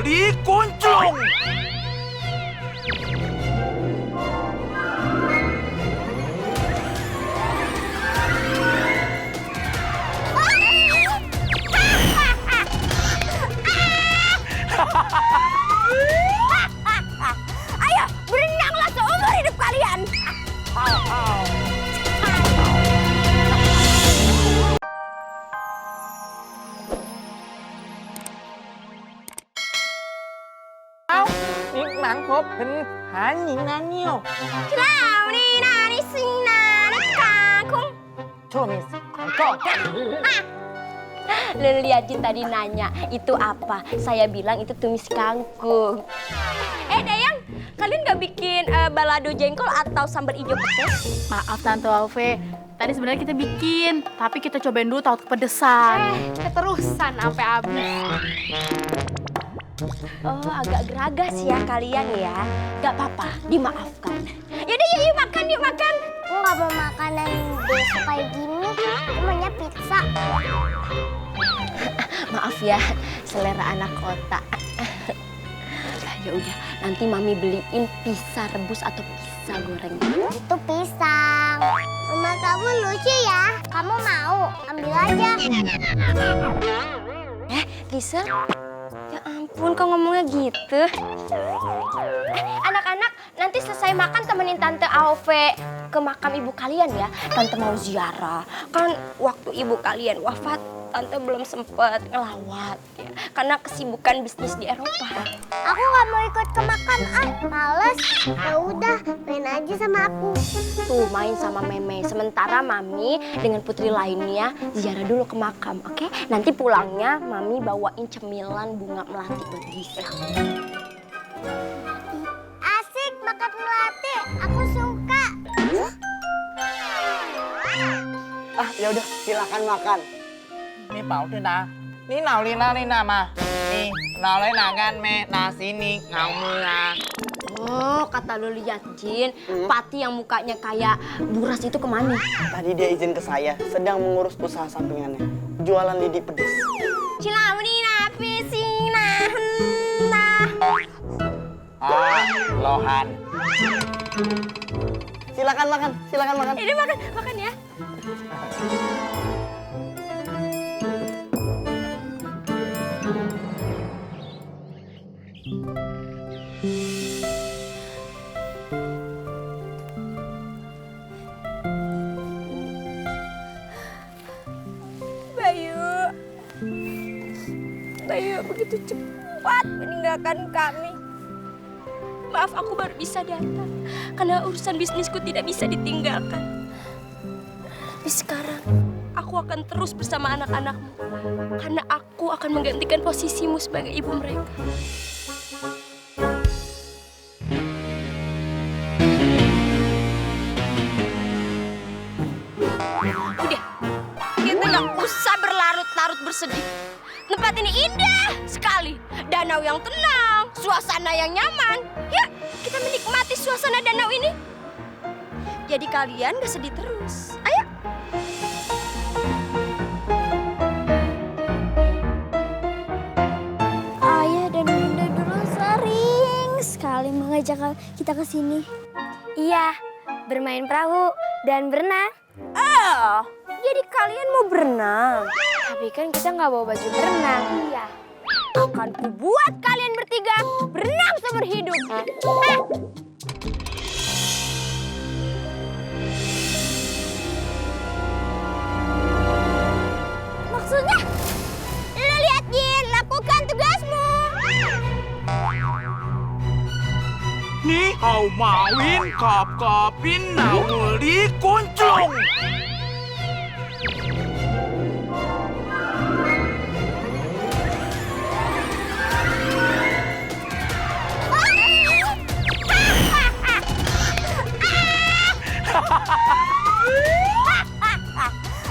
beli kuncung. Ayo, berenanglah seumur hidup kalian. Những mảng hộp hình hả nhìn nà nhiều. Selalu ni nani sina nekakung. Cumi kok. Lu liatin tadi nanya, itu apa? Saya bilang itu tumis kangkung. Dayang, kalian nggak bikin balado jengkol atau sambal ijo pedes? Maaf Tante Alve, tadi sebenarnya kita bikin, tapi kita cobain dulu tahu kepedesan. Keterusan sampai habis. Oh, agak geragas ya kalian ya. Gak apa-apa, dimaafkan. Yaudah, yuk makan, yuk makan. Aku nggak mau makanan besok kayak gini. Aku maunya pizza. Maaf ya, selera anak kota. Ya udah, nanti Mami beliin pizza rebus atau pizza goreng. Itu pisang. Mama kamu lucu ya. Kamu mau? Ambil aja. Gisel? Ya ampun, kok ngomongnya gitu? Anak-anak, nanti selesai makan temenin Tante Alve ke makam ibu kalian ya. Tante mau ziarah. Kan waktu ibu kalian wafat, Tante belum sempet ngelawat ya. Karena kesibukan bisnis di Eropa. Aku nggak mau ikut ke makam males. Ya udah, main aja sama aku. Tuh, main sama Meme. Sementara Mami dengan putri lainnya ziarah dulu ke makam, oke? Nanti pulangnya Mami bawain cemilan bunga melati buat Gisel. Asik makan melati. Aku suka. Ya udah, silakan makan. Ni bảo thế nào? Ni nào Lina mà. Ni nào lấy nào gan me nasi ni ngau mưa. Oh, kata lu lihat Jin, Pati yang mukanya kayak buras itu kemana? Tadi dia izin ke saya, sedang mengurus usaha sampingannya. Jualan lidi pedes. Cilaunina pisina hendah. Lohan. Silakan makan, silakan makan. Ini makan ya. Bayu begitu cepat meninggalkan kami. Maaf, aku baru bisa datang karena urusan bisnisku tidak bisa ditinggalkan. Tapi sekarang aku akan terus bersama anak-anakmu karena aku akan menggantikan posisimu sebagai ibu mereka. Udah, kita nggak usah berlarut-larut bersedih. Tempat ini indah sekali. Danau yang tenang, suasana yang nyaman. Yuk, kita menikmati suasana danau ini. Jadi kalian gak sedih terus. Ayo. Ayah dan bunda dulu sering sekali mengajak kita ke sini. Iya, bermain perahu dan berenang. Oh, jadi kalian mau berenang? Tapi kan kita nggak bawa baju berenang. Iya. Akan kubuat kalian bertiga berenang seumur hidup. Maksudnya? Lu lihat Jin, lakukan tugasmu. Ni hao mawin kap-kapin nào beli kuncung.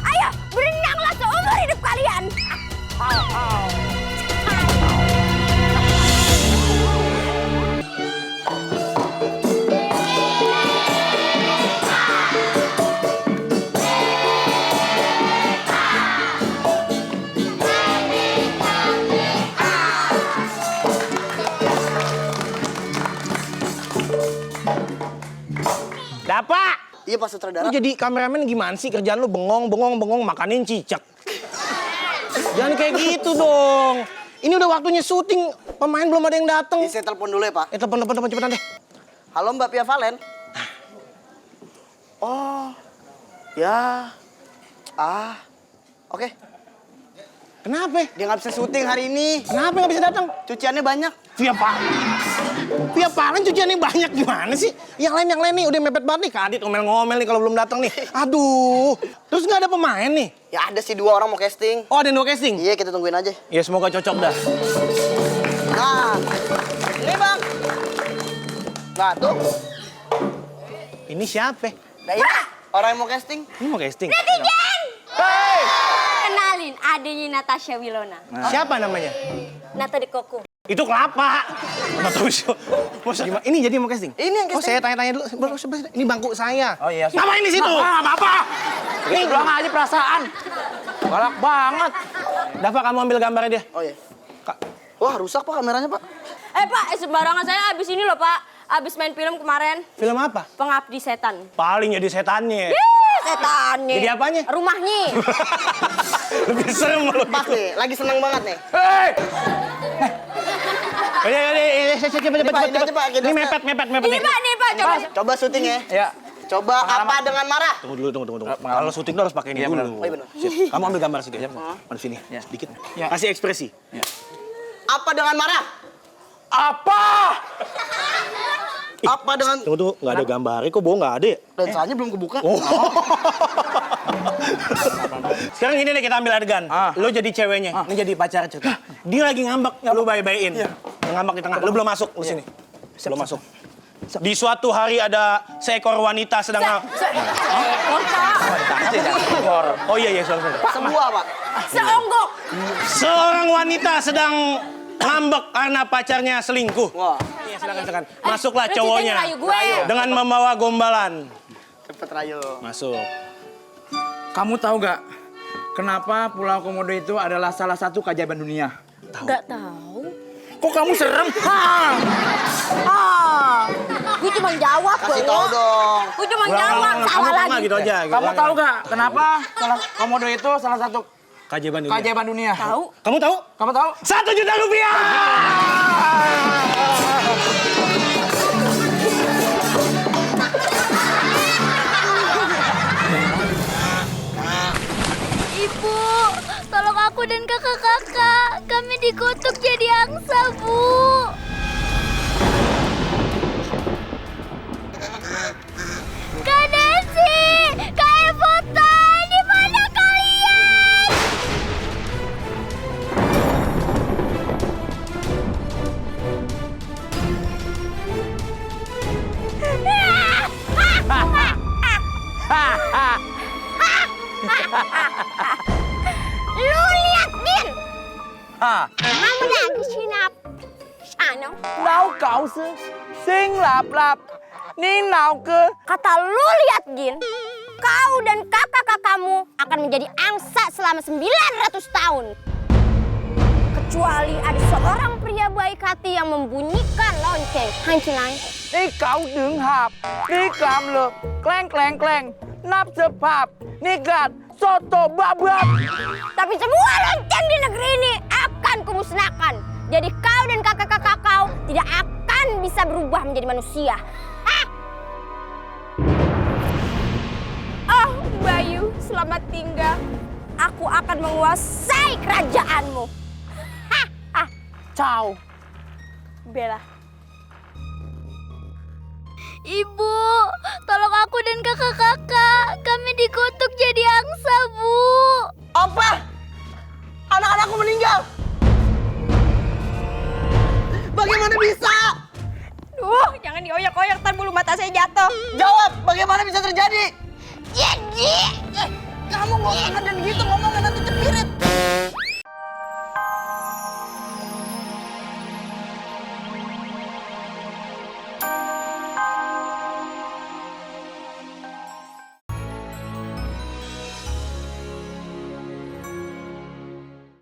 Ayo, berenanglah seumur hidup kalian. Iya Pak Sutradara. Lu jadi kameramen gimana sih? Kerjaan lu bengong makanin cicak. Jangan kayak gitu dong. Ini udah waktunya syuting, pemain belum ada yang datang. Saya telepon dulu ya Pak. Telepon cepetan deh. Halo Mbak Pia Valen. Oh, ya. Oke. Kenapa? Dia nggak bisa syuting hari ini. Kenapa nggak bisa datang? Cuciannya banyak. Via Valen cuciannya banyak gimana sih? Yang lain nih udah mepet banget nih. Kak Adit ngomel-ngomel nih kalau belum datang nih. Aduh. Terus nggak ada pemain nih? Ya ada sih 2 orang mau casting. Oh, ada yang mau casting? Iya, kita tungguin aja. Ya semoga cocok dah. Nah, ini Bang. Nah, tuh. Ini siapa? Nah, ini orang yang mau casting. Ini mau casting? Kenalin, adanya Natasha Wilona. Siapa namanya? Nata de Coco. Itu kelapa. Nggak tahu sih. Maksudnya gimana? Ini jadi mau casting? Ini yang Oh, casting. saya tanya-tanya dulu. Ini bangku saya. Oh iya. Ngapain di situ? Apa? Ini bilang aja perasaan. Galak banget. Dafa, kamu ambil gambarnya dia. Oh iya. Kak. Wah, rusak Pak kameranya Pak. Pak, sembarangan saya abis ini loh Pak. Abis main film kemarin, Film apa? Pengabdi Setan. Paling jadi setannya. Setannya. Jadi apanya? Rumahnya. Lebih serem loh. Pas nih, lagi seneng banget nih. Hei! Cepet. Ini aja, Pak, Ini mepet. Ini Pak, coba. Coba syuting ya. Ya. Coba apa dengan marah? Tunggu dulu. Kalau syuting tuh harus pakai ini Iya, dulu. benar. Oh, iya benar. Sip. Kamu ambil gambar situ ya. Mana sini? Ya. Sedikit. Ya. Kasih ekspresi. Apa dengan marah? Apa? Apa dengan Tunggu, nggak ada gambarnya. Kok bohong nggak ada ya? lensanya belum kebuka? Oh. Sekarang gini nih, kita ambil adegan. Lo jadi ceweknya, ini jadi pacar cerita. Dia lagi ngambek, lo bayi-bayiin. Ngambek di tengah, lo belum masuk, lo sini. Belum masuk. Di suatu hari ada seekor wanita sedang... Oh iya, sorry. Sebuah Pak. Seonggok. Seorang wanita sedang ngambek karena pacarnya selingkuh. Wah, Iya, silakan. Masuklah Lu cowoknya. ngerayu gue. Dengan membawa gombalan. cepet Rayo. Masuk. Kamu tahu gak kenapa Pulau Komodo itu adalah salah satu keajaiban dunia? Gak tahu. Kok kamu serem? Gue cuma jawab Kasih tahu dong. Gue cuma jawab, salah lagi. Gitu aja. Kamu tahu gak kenapa Komodo itu salah satu Keajaiban dunia. keajaiban dunia? Tahu. Kamu tahu? Kamu tahu? 1 juta rupiah! Ibu, tolong aku dan kakak-kakak. Kami dikutuk jadi angsa, Bu. Kak Desi, Kak Evota, di mana kalian? Lu lihat, Din. Hah? Kamu lagi sinap. Ano? Nau kau sing lap. Ni nau ke Kata lu lihat, Gin. Kau dan kakak-kakakmu akan menjadi angsa selama 900 tahun. Kecuali ada seorang pria baik hati yang membunyikan lonceng. Hancilai.นี่เกาดึงหับนี่กามเลยแกล้งนับสภาพนี่กัดโซโตbabab. Tapi semua lonceng di negeri ini akan kumusnahkan. Jadi kau dan kakak-kakak kau tidak akan bisa berubah menjadi manusia. Ah! Oh, Bayu, selamat tinggal. Aku akan menguasai kerajaanmu. Ciao. Bella. Ibu, tolong aku dan kakak-kakak. Kami dikutuk jadi angsa, Bu. Apa? Anak-anakku meninggal. Bagaimana bisa? Jangan dioyak-oyak, ntar bulu mata saya jatuh. Jawab, bagaimana bisa terjadi? Jadi, Kamu ngomong dan gitu ngomong